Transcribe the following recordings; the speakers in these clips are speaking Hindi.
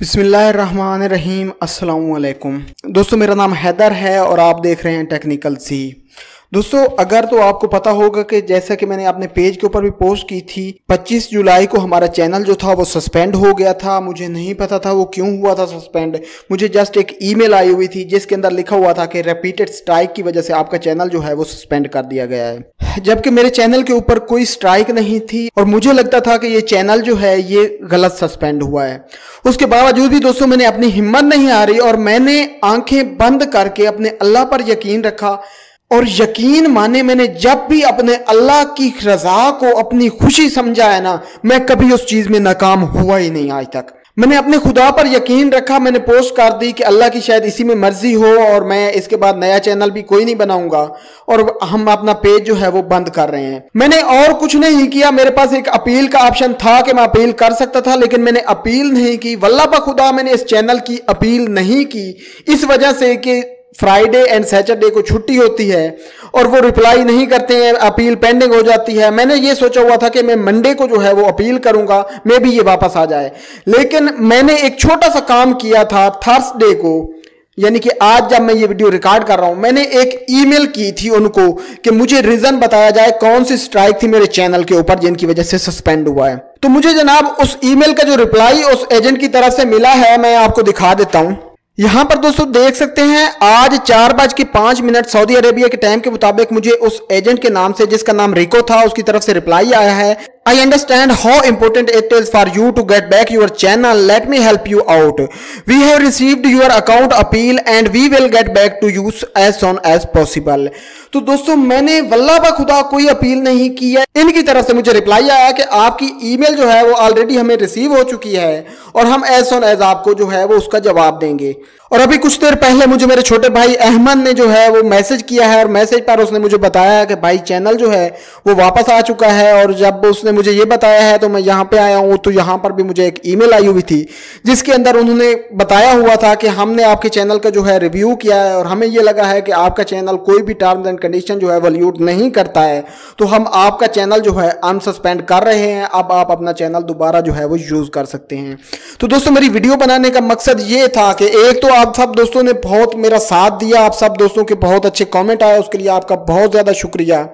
बिस्मिल्लाहिर्रहमानिर्रहीम अस्सलामु अलैकुम। दोस्तों मेरा नाम हैदर है और आप देख रहे हैं टेक्निकल सी। दोस्तों अगर तो आपको पता होगा कि जैसा कि मैंने अपने पेज के ऊपर भी पोस्ट की थी, 25 जुलाई को हमारा चैनल जो था वो सस्पेंड हो गया था। मुझे नहीं पता था वो क्यों हुआ था सस्पेंड। मुझे जस्ट एक ईमेल आई हुई थी जिसके अंदर लिखा हुआ था कि रिपीटेड स्ट्राइक की वजह से आपका चैनल जो है वो सस्पेंड कर दिया गया है, जबकि मेरे चैनल के ऊपर कोई स्ट्राइक नहीं थी और मुझे लगता था कि ये चैनल जो है ये गलत सस्पेंड हुआ है। उसके बावजूद भी दोस्तों मैंने अपनी हिम्मत नहीं हारी और मैंने आंखें बंद करके अपने अल्लाह पर यकीन रखा। और यकीन माने, मैंने जब भी अपने अल्लाह की रजा को अपनी खुशी समझा है ना, मैं कभी उस चीज में नाकाम हुआ ही नहीं आज तक। मैंने अपने खुदा पर यकीन रखा। मैंने पोस्ट कर दी कि अल्लाह की शायद इसी में मर्जी हो और मैं इसके बाद नया चैनल भी कोई नहीं बनाऊंगा और हम अपना पेज जो है वो बंद कर रहे हैं। मैंने और कुछ नहीं किया। मेरे पास एक अपील का ऑप्शन था कि मैं अपील कर सकता था, लेकिन मैंने अपील नहीं की। वल्लाह बा खुदा मैंने इस चैनल की अपील नहीं की, इस वजह से कि फ्राइडे एंड सैटरडे को छुट्टी होती है और वो रिप्लाई नहीं करते हैं, अपील पेंडिंग हो जाती है। मैंने ये सोचा हुआ था कि मैं मंडे को जो है वो अपील करूंगा, मे भी ये वापस आ जाए। लेकिन मैंने एक छोटा सा काम किया था थर्सडे को, यानी कि आज जब मैं ये वीडियो रिकॉर्ड कर रहा हूं, मैंने एक ईमेल की थी उनको कि मुझे रीजन बताया जाए कौन सी स्ट्राइक थी मेरे चैनल के ऊपर जिनकी वजह से सस्पेंड हुआ है। तो मुझे जनाब उस ईमेल का जो रिप्लाई उस एजेंट की तरफ से मिला है मैं आपको दिखा देता हूं। यहां पर दोस्तों देख सकते हैं आज 4:05 सऊदी अरेबिया के टाइम के मुताबिक मुझे उस एजेंट के नाम से, जिसका नाम रिको था, उसकी तरफ से रिप्लाई आया है। I understand how important it is for you to get back your channel. Let me help you out. We have received your account appeal and we will get back to you as soon as possible. तो दोस्तों मैंने वल्लाह बा खुदा कोई अपील नहीं की है। इनकी तरफ से मुझे रिप्लाई आया कि आपकी ईमेल जो है वो ऑलरेडी हमें रिसीव हो चुकी है और हम एज सोन एज आपको जो है वो उसका जवाब देंगे। और अभी कुछ देर पहले मुझे मेरे छोटे भाई अहमद ने जो है वो मैसेज किया है और मैसेज पर उसने मुझे बताया है कि भाई चैनल जो है वो वापस आ चुका है। और जब उसने मुझे ये बताया है तो मैं यहाँ पे आया हूँ, तो यहाँ पर भी मुझे एक ईमेल आई हुई थी जिसके अंदर उन्होंने बताया हुआ था कि हमने आपके चैनल का जो है रिव्यू किया है और हमें ये लगा है कि आपका चैनल कोई भी टर्म्स एंड कंडीशन जो है वैल्यूट नहीं करता है, तो हम आपका चैनल जो है अनसस्पेंड कर रहे हैं। अब आप अपना चैनल दोबारा जो है वो यूज कर सकते हैं। तो दोस्तों मेरी वीडियो बनाने का मकसद ये था कि एक तो आप सब दोस्तों ने बहुत मेरा साथ दिया, आप सब दोस्तों के बहुत अच्छे कमेंट आए, उसके लिए आपका बहुत ज़्यादा शुक्रिया।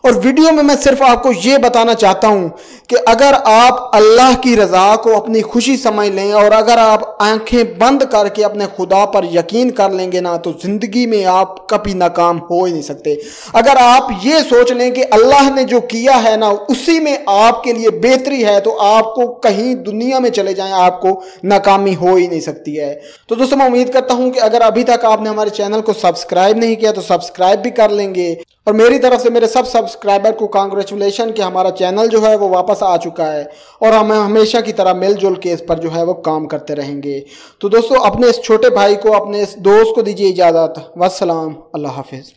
और वीडियो में मैं सिर्फ आपको ये बताना चाहता हूं कि अगर आप अल्लाह की रज़ा को अपनी खुशी समझ लें और अगर आप आंखें बंद करके अपने खुदा पर यकीन कर लेंगे ना, तो ज़िंदगी में आप कभी नाकाम हो ही नहीं सकते। अगर आप ये सोच लें कि अल्लाह ने जो किया है ना उसी में आपके लिए बेहतरी है, तो आपको कहीं दुनिया में चले जाएं आपको नाकामी हो ही नहीं सकती है। तो दोस्तों मैं उम्मीद करता हूँ कि अगर अभी तक आपने हमारे चैनल को सब्सक्राइब नहीं किया तो सब्सक्राइब भी कर लेंगे। और मेरी तरफ से मेरे सब सब्सक्राइबर को कांग्रेचुलेशन कि हमारा चैनल जो है वो वापस आ चुका है और हम हमेशा की तरह मिलजुल के इस पर जो है वो काम करते रहेंगे। तो दोस्तों अपने इस छोटे भाई को, अपने इस दोस्त को दीजिए इजाज़त। वस्सलाम, अल्लाह हाफिज़।